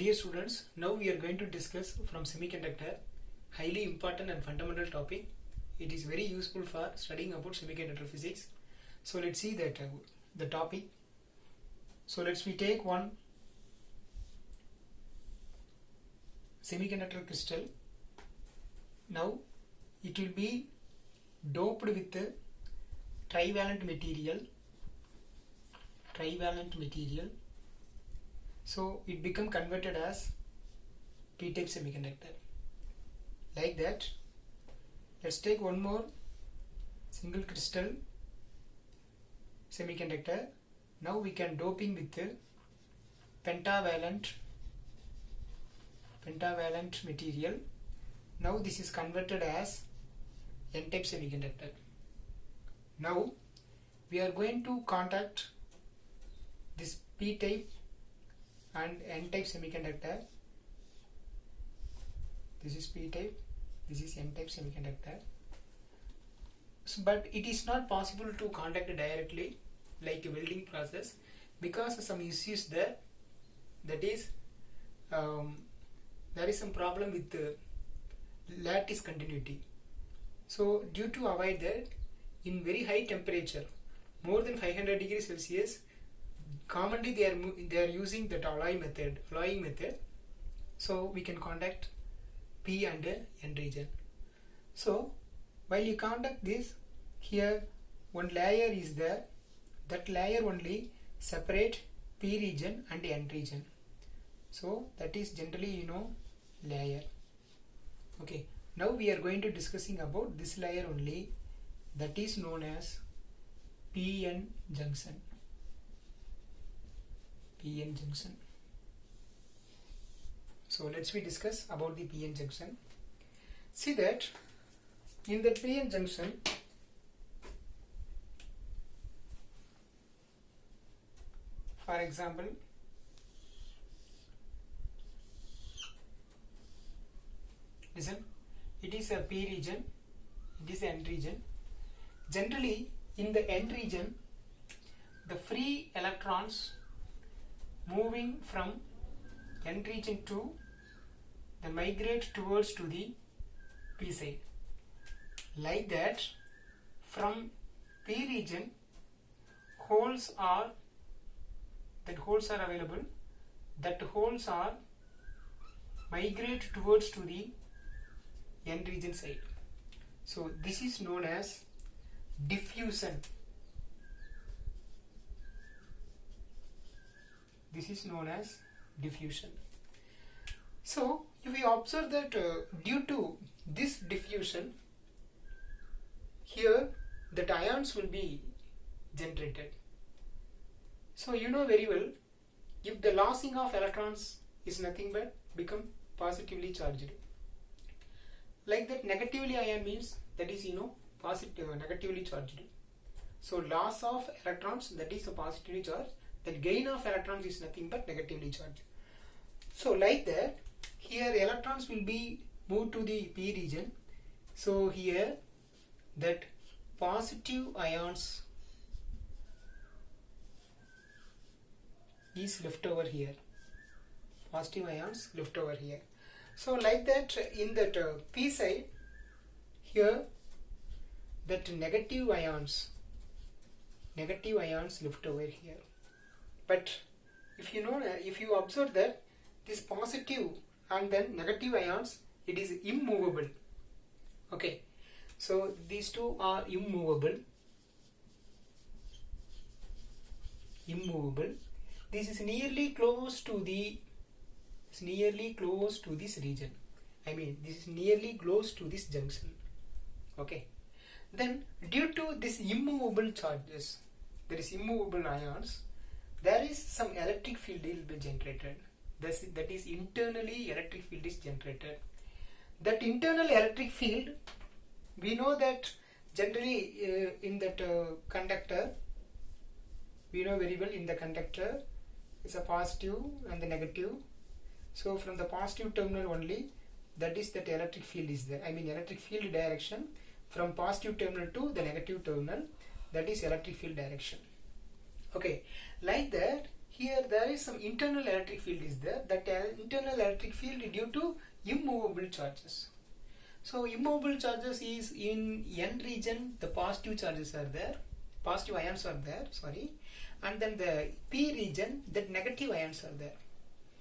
Dear students, now we are going to discuss from semiconductor, highly important and fundamental topic. It is very useful for studying about semiconductor physics. So let's see that the topic. So we take one semiconductor crystal. Now it will be doped with trivalent material. So it become converted as p-type semiconductor. Like that, let's take one more single crystal semiconductor. Now we can doping with pentavalent material. Now this is converted as n-type semiconductor. Now we are going to contact this p-type and n-type semiconductor. This is p-type, this is n-type semiconductor. So, but it is not possible to contact directly like a welding process because of some issues there. That is, there is some problem with the lattice continuity. So due to avoid that, in very high temperature, more than 500 degrees Celsius, commonly they are using that alloying method. So we can contact P and N region. So while you contact this, here one layer is there. That layer only separate P region and N region. So that is generally layer. Okay. Now we are going to discussing about this layer only. That is known as PN junction. So let's we discuss about the PN junction. See that in the PN junction, for example, listen, it is a P region, it is N region. Generally in the N region, the free electrons moving from N region to the migrate towards to the P side. Like that, from P region, holes are available. That holes are migrate towards to the N region side. So this is known as diffusion. So if we observe that due to this diffusion, here that ions will be generated. So you know very well, if the losing of electrons is nothing but become positively charged. Like that, negatively ion means that is positive negatively charged. So loss of electrons, that is a positively charged. That gain of electrons is nothing but negatively charged. So like that, here electrons will be moved to the P region. So here that positive ions is left over here. So like that, in that P side, here that negative ions left over here. But if you observe that this positive and then negative ions, it is immovable. Okay, so these two are immovable. This is nearly close to this region. I mean, this is nearly close to this junction. Okay. Then due to this immovable charges, there is immovable ions, there is some electric field will be generated. That is internally electric field is generated. That internal electric field, we know that generally in that conductor, we know very well in the conductor is a positive and the negative. So from the positive terminal only, that is that electric field is there. I mean electric field direction from positive terminal to the negative terminal, that is electric field direction. Okay, like that here there is some internal electric field is there. That internal electric field due to immovable charges. So immovable charges is in N region, the positive charges are there, positive ions are there, sorry, and then the P region, that negative ions are there.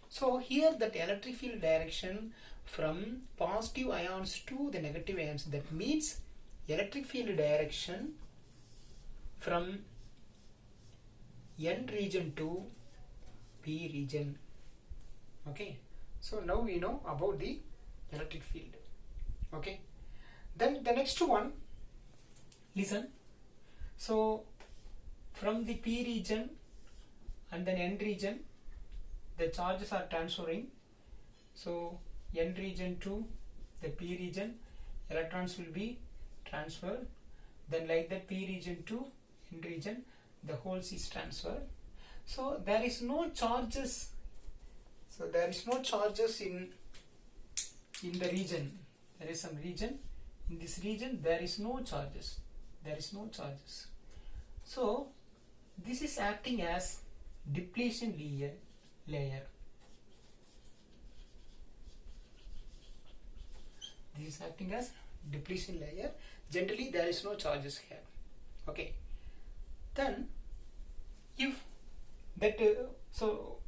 So here that electric field direction from positive ions to the negative ions, that means electric field direction from N region to P region. Okay, so now we know about the electric field. Okay, then the next one, listen. So from the P region and then N region, the charges are transferring. So N region to the P region, electrons will be transferred. Then like that, P region to N region, the holes is transferred. So there is no charges. So there is no charges in the region. There is some region. In this region, there is no charges. There is no charges. So this is acting as depletion layer. This is acting as depletion layer. Generally, there is no charges here. Okay. Then, if that so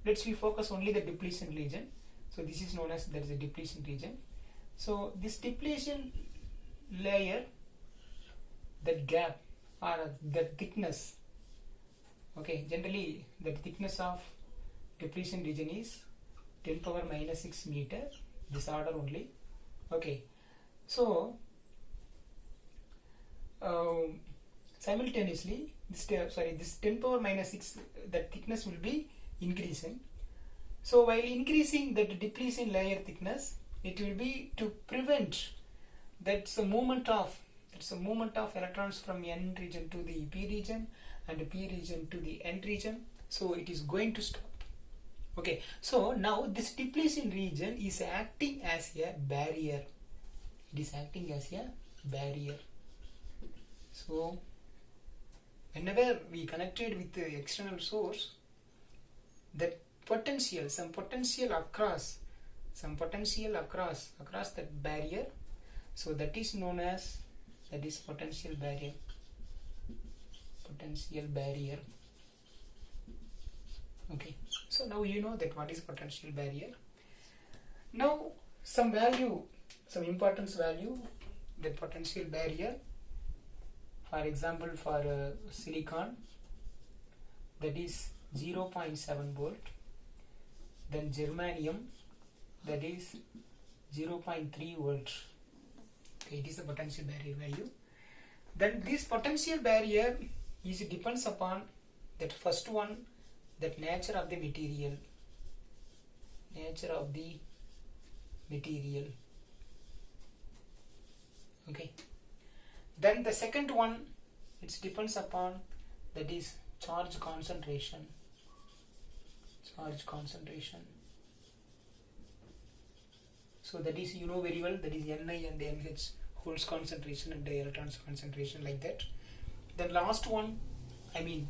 let's we focus only the depletion region. So this is known as, there is a depletion region. So this depletion layer, that gap or the thickness, okay, generally the thickness of depletion region is 10 power minus 6 meter, this order only. Okay, so simultaneously this 10 power minus 6, the thickness will be increasing. So while increasing the depletion layer thickness, it will be to prevent that's a movement of electrons from N region to the P region and P region to the N region. So it is going to stop. Okay, so now this depletion region is acting as a barrier. It is acting as a barrier. So whenever we connected with the external source, that potential, some potential across that barrier, so that is known as, that is potential barrier. Okay, so now you know that what is potential barrier. Now some value, some importance value, the potential barrier. For example, for silicon, that is 0.7 volt. Then germanium, that is 0.3 volt. Okay, it is the potential barrier value. Then this potential barrier is depends upon that first one, that nature of the material. Okay. Then the second one, it depends upon, that is charge concentration. So that is, you know very well, that is Ni and NH holes concentration and the electrons concentration, like that. Then last one, the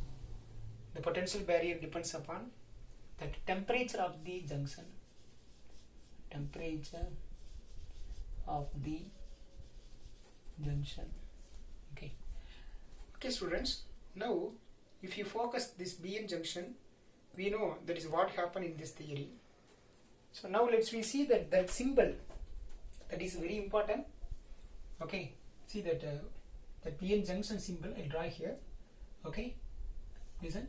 potential barrier depends upon that temperature of the junction. Okay students, now if you focus this BN junction, we know that is what happened in this theory. So now let's we see that symbol, that is very important. Okay, see that the PN junction symbol I draw here. Okay, listen,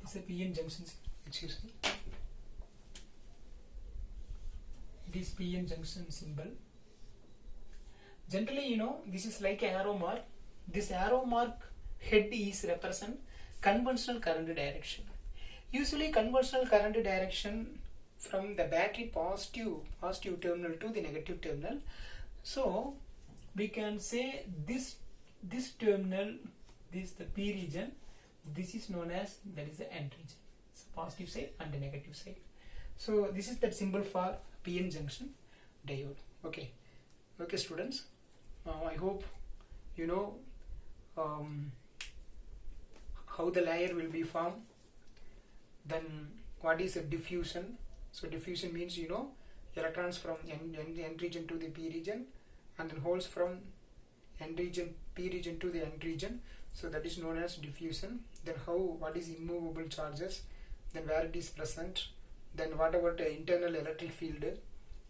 this is a PN junction, excuse me, it is PN junction symbol. Generally, you know, this is like an arrow mark. This arrow mark head is represent conventional current direction. Usually conventional current direction from the battery positive terminal to the negative terminal. So we can say this terminal, this the P region, this is known as, that is the N region. So positive side and the negative side. So this is that symbol for PN junction diode. Okay students, I hope you know how the layer will be formed. Then what is a diffusion? So diffusion means, you know, electrons from N region to the P region, and then holes from N region, P region to the N region. So that is known as diffusion. Then what is immovable charges? Then where it is present? Then what about the internal electric field?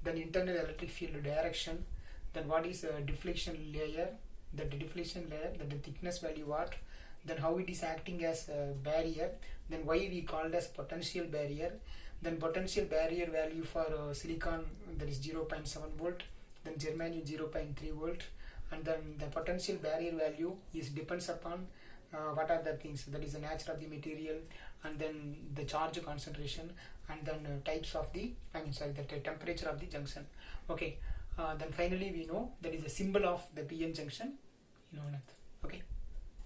Then internal electric field direction. Then what is a deflection layer? The deflection layer, the thickness value what? Then how it is acting as a barrier. Then why we called as potential barrier. Then potential barrier value for silicon, that is 0.7 volt. Then germanium 0.3 volt. And then the potential barrier value is depends upon what are the things, that is the nature of the material, and then the charge concentration, and then types of the, the temperature of the junction. Okay, then finally we know that is a symbol of the PN junction. You know that. Okay,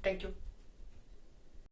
thank you.